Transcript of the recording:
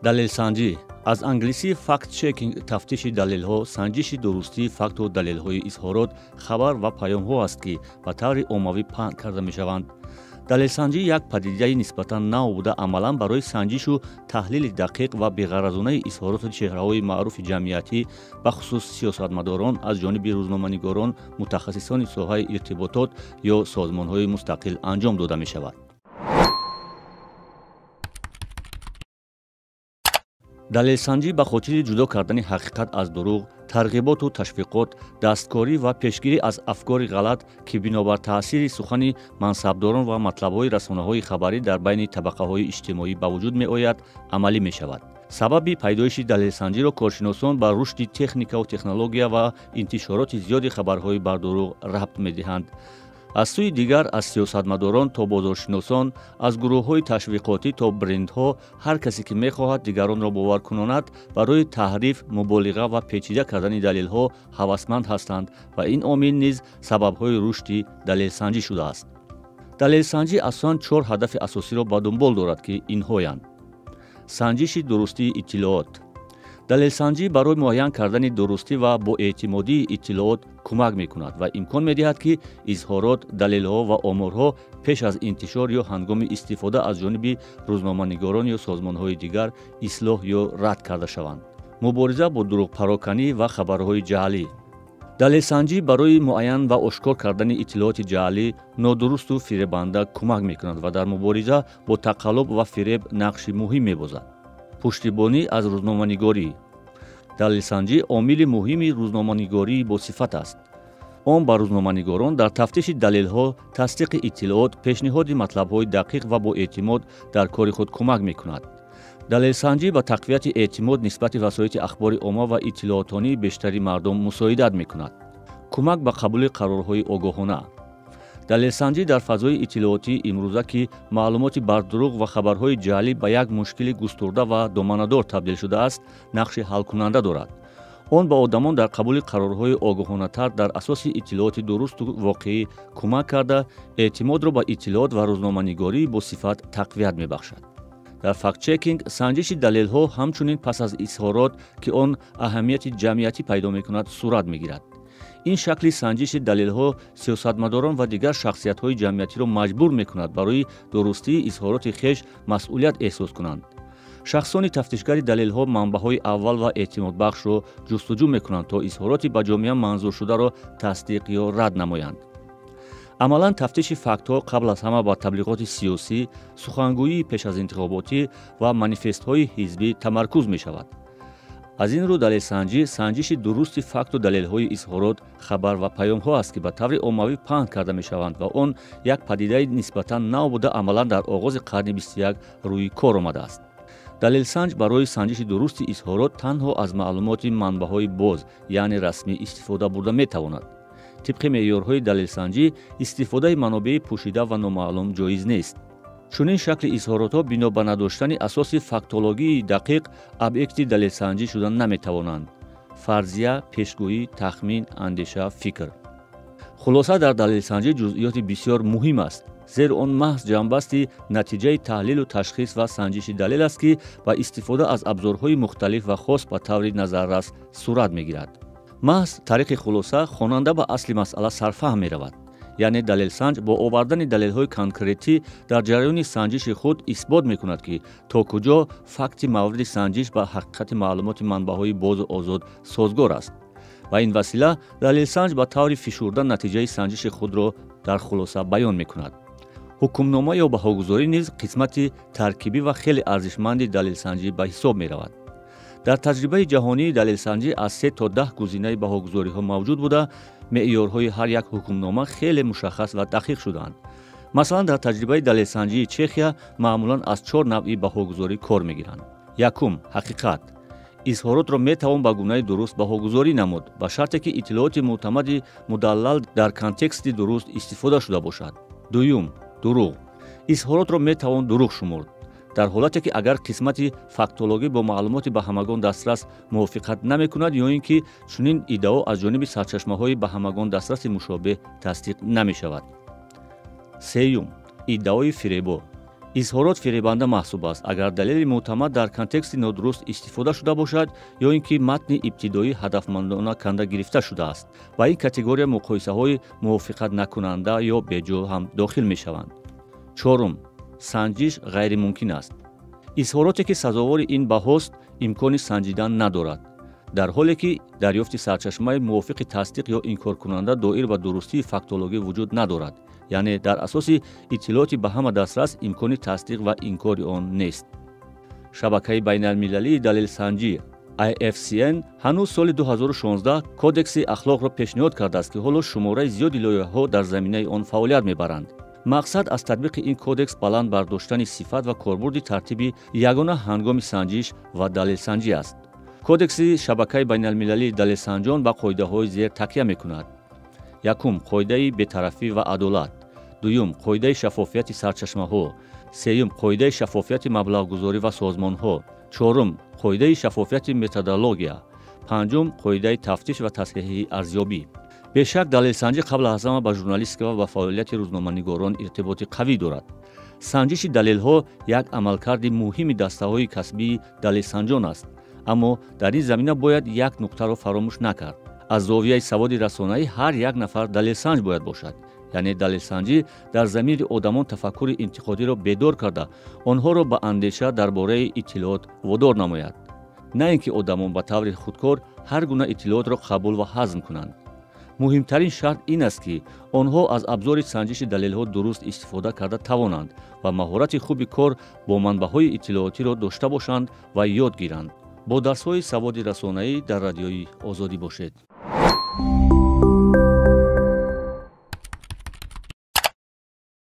далелсанҷӣ аз англисӣ факт чекинг тафтиши далелҳо, санҷиши дурустии факту далелҳои изҳорот, хабар ва паёмҳо аст, ки ба таври оммавӣ паҳн карда мешаванд. далелсанҷӣ як падидаи нисбатан нав буда, амалан барои санҷишу таҳлили дақиқ ва беғаразонаи изҳороти чеҳраҳои маъруфи ҷамъиятӣ, бахусус сиёсатмадорон, аз ҷониби рӯзноманигорон, мутахассисони соҳаи иртиботот ё созмонҳои мустақил анҷом дода мешавад. далелсанҷӣ ба хотири ҷудо кардани ҳақиқат аз дурӯғ, тарғиботу ташвиқот, дасткорӣ ва пешгирӣ аз афкори ғалат, ки бинобар таъсири сухани мансабдорон ва матлабҳои расонаҳои хабарӣ дар байни табақаҳои иҷтимоӣ ба вуҷуд меояд, амалӣ мешавад. сабаби пайдоиши далелсанҷиро коршиносон ба рушди техникаву технология ва интишороти зиёди хабарҳои бар дурӯғ рабт медиҳанд. аз сӯи дигар, аз сиёсатмадорон то бозоршиносон, аз гурӯҳҳои ташвиқотӣ то брендҳо, ҳар касе ки мехоҳад дигаронро бовар кунонад, барои таҳриф, муболиға ва печида кардани далелҳо ҳавасманд ҳастанд ва ин омил низ сабабҳои рушди далелсанҷӣ шудааст. далелсанҷӣ асосан 4 ҳадафи асосиро ба дунбол дорад, ки инҳоянд: санҷиши дурустии иттилоот. далелсанҷӣ барои муайян кардани дурустӣ ва боэътимодии иттилоот кӯмак мекунад ва имкон медиҳад, ки изҳорот, далелҳо ва оморҳо пеш аз интишор ё ҳангоми истифода аз ҷониби рӯзноманигорон ё созмонҳои дигар ислоҳ ё рад карда шаванд. мубориза бо дурӯғпароканӣ ва хабарҳои ҷаълӣ. далелсанҷӣ барои муайян ва ошкор кардани иттилооти ҷаълӣ, нодурусту фиребанда кӯмак мекунад ва дар мубориза бо тақаллуб ва фиреб нақши муҳим мебозад. пуштибонӣ аз рӯзноманигорӣ. далелсанҷӣ омили муҳими рӯзноманигории босифат аст. он ба рӯзноманигорон дар тафтиши далелҳо, тасдиқи иттилоот, пешниҳоди матлабҳои дақиқ ва боэътимод дар кори худ кӯмак мекунад. далелсанҷӣ ба тақвияти эътимод нисбати васоити ахбори омма ва иттилоотонии бештари мардум мусоидат мекунад. кӯмак ба қабули қарорҳои огоҳона. далелсанҷӣ дар фазои иттилоотии имрӯза, ки маълумоти бардурӯғ ва хабарҳои ҷаълӣ ба як мушкили густурда ва доманадор табдил шудааст, нақши ҳалкунанда дорад. он ба одамон дар қабули қарорҳои огоҳонатар дар асоси иттилооти дурусту воқеӣ кӯмак карда, эътимодро ба иттилоот ва рӯзноманигории босифат тақвият мебахшад. дар фактчекинг, санҷиши далелҳо ҳамчунин пас аз изҳорот, ки он аҳамияти ҷамъиятӣ пайдо мекунад, сурат мегирад. ин шакли санҷиши далелҳо сиёсатмадорон ва дигар шахсиятҳои ҷамъиятиро маҷбур мекунад барои дурустии изҳороти хеш масъулият эҳсос кунанд. шахсони тафтишгари далелҳо манбаъҳои аввал ва эътимодбахшро ҷустуҷӯ мекунанд, то изҳороти ба ҷомеа манзуршударо тасдиқ ё рад намоянд. амалан тафтиши фактҳо қабл аз ҳама ба таблиғоти сиёсӣ, сухангӯии пеш аз интихоботӣ ва манифестҳои ҳизбӣ тамаркуз мешавад. аз ин рӯ далелсанҷӣ санҷиши дурусти факту далелҳои изҳорот, хабар ва паёмҳо аст, ки ба таври оммавӣ паҳн карда мешаванд ва он як падидаи нисбатан нав буда, амалан дар оғози қарни 21 рӯи кор омадааст. далелсанҷ барои санҷиши дурусти изҳорот танҳо аз маълумоти манбаъҳои боз, яъне расмӣ истифода бурда метавонад. тибқи меъёрҳои далелсанҷӣ, истифодаи манобеи пӯшида ва номаълум ҷоиз нест. чунин шакли изҳоротҳо бино ба надоштани асоси фактологии дақиқ объекти далелсанҷӣ шуда наметавонанд. фарзия, пешгӯӣ, тахмин, андеша, фикр. хулоса дар далелсанҷӣ ҷузъиёти бисёр муҳим аст, зеро он маҳз ҷанббасти натиҷаи таҳлилу ташхис ва санҷиши далел аст, ки ба истифода аз абзорҳои мухталиф ва хос ба таври назаррас сурат мегирад. маҳз тариқи хулоса хонанда ба асли масъала сарфаҳм меравад. яъне далелсанҷ бо овардани далелҳои конкретӣ дар ҷараёни санҷиши худ исбот мекунад, ки то куҷо факти мавриди санҷиш ба ҳақиқати маълумоти манбаъҳои бозу озод созгор аст. ба ин васила далелсанҷ ба таври фишурда натиҷаи санҷиши худро дар хулоса баён мекунад. ҳукмнома ё баҳогузорӣ низ қисмати таркибӣ ва хеле арзишманди далелсанҷӣ ба ҳисоб меравад. дар таҷрибаи ҷаҳонии далелсанҷӣ аз 3 то 10 гузинаи баҳогузориҳо мавҷуд буда, меъёрҳои ҳар як ҳукмнома хеле мушаххас ва дақиқ шудаанд. масалан, дар таҷрибаи далелсанҷии Чехия маъмулан аз 4 навъи баҳогузорӣ кор мегиранд. якум, ҳақиқат. изҳоротро метавон ба гунаи дуруст баҳогузорӣ намуд, ба шарте ки иттилооти мӯътамади мудаллал дар контексти дуруст истифода шуда бошад. дуюм, дурӯғ. изҳоротро метавон дурӯғ шумурд, дар ҳолате ки агар қисмати фактологӣ бо маълумоти ба ҳамагон дастрас мувофиқат намекунад ё ин ки чунин иддао аз ҷониби сарчашмаҳои ба ҳамагон дастраси мушобеҳ тасдиқ намешавад. сеюм, иддаои фиребо. изҳорот фиребанда маҳсуб аст агар далели мӯътамад дар контексти нодуруст истифода шуда бошад ё ин ки матни ибтидоӣ ҳадафмандона канда гирифта шудааст ва ин категория муқоисаҳои мувофиқатнакунанда ё беҷо ҳам дохил мешаванд. чорум, санҷиш ғайримумкин аст. изҳороте ки сазовори ин баҳост имкони санҷидан надорад, дар ҳоле ки дарёфти сарчашмаи мувофиқи тасдиқ ё инкоркунанда доир ба дурустии фактологӣ вуҷуд надорад, яъне дар асоси иттилооти ба ҳама дастрас имкони тасдиқ ва инкори он нест. шабакаи байналмилалии далелсанҷӣ IFCN ҳанӯз соли 2016 кодекси ахлоқро пешниҳод кардааст ки ҳоло шумораи зиёди лоиҳаҳо дар заминаи он фаъолият мебаранд. мақсад аз татбиқи ин кодекс баланд бардоштани сифат ва корбурди тартиби ягона ҳангоми санҷиш ва далелсанҷӣ аст. кодекси шабакаи байналмилалии далелсанҷон ба қоидаҳои зер такя мекунад. якум, қоидаи бетарафӣ ва адолат. дуюм, қоидаи шаффофияти сарчашмаҳо. сеюм, қоидаи шаффофияти маблағгузорӣ ва созмонҳо. чорум, қоидаи шаффофияти методология. панҷум, қоидаи тафтиш ва тасҳиҳии арзёбӣ. бешак далелсанҷӣ қабл аз ҳама ба журналистика ва ба фаъолияти рӯзноманигорон иртиботи қавӣ дорад. санҷиши далелҳо як амалкарди муҳими дастаҳои касбии далелсанҷон аст, аммо дар ин замина бояд як нуқтаро фаромӯш накард. аз зовияи саводи расонаӣ ҳар як нафар далелсанҷ бояд бошад, яъне далелсанҷӣ дар замири одамон тафаккури интиқодиро бедор карда онҳоро ба андеша дар бораи иттилоот водор намояд, на ин ки одамон ба таври худкор ҳар гуна иттилоотро қабул ва ҳазм кунанд. муҳимтарин шарт ин аст ки онҳо аз абзори санҷиши далелҳо дуруст истифода карда тавонанд ва маҳорати хуби кор бо манбаъҳои иттилоотиро дошта бошанд ва ёд гиранд. бо дарсҳои саводи расонаӣ дар радиои озодӣ бошед.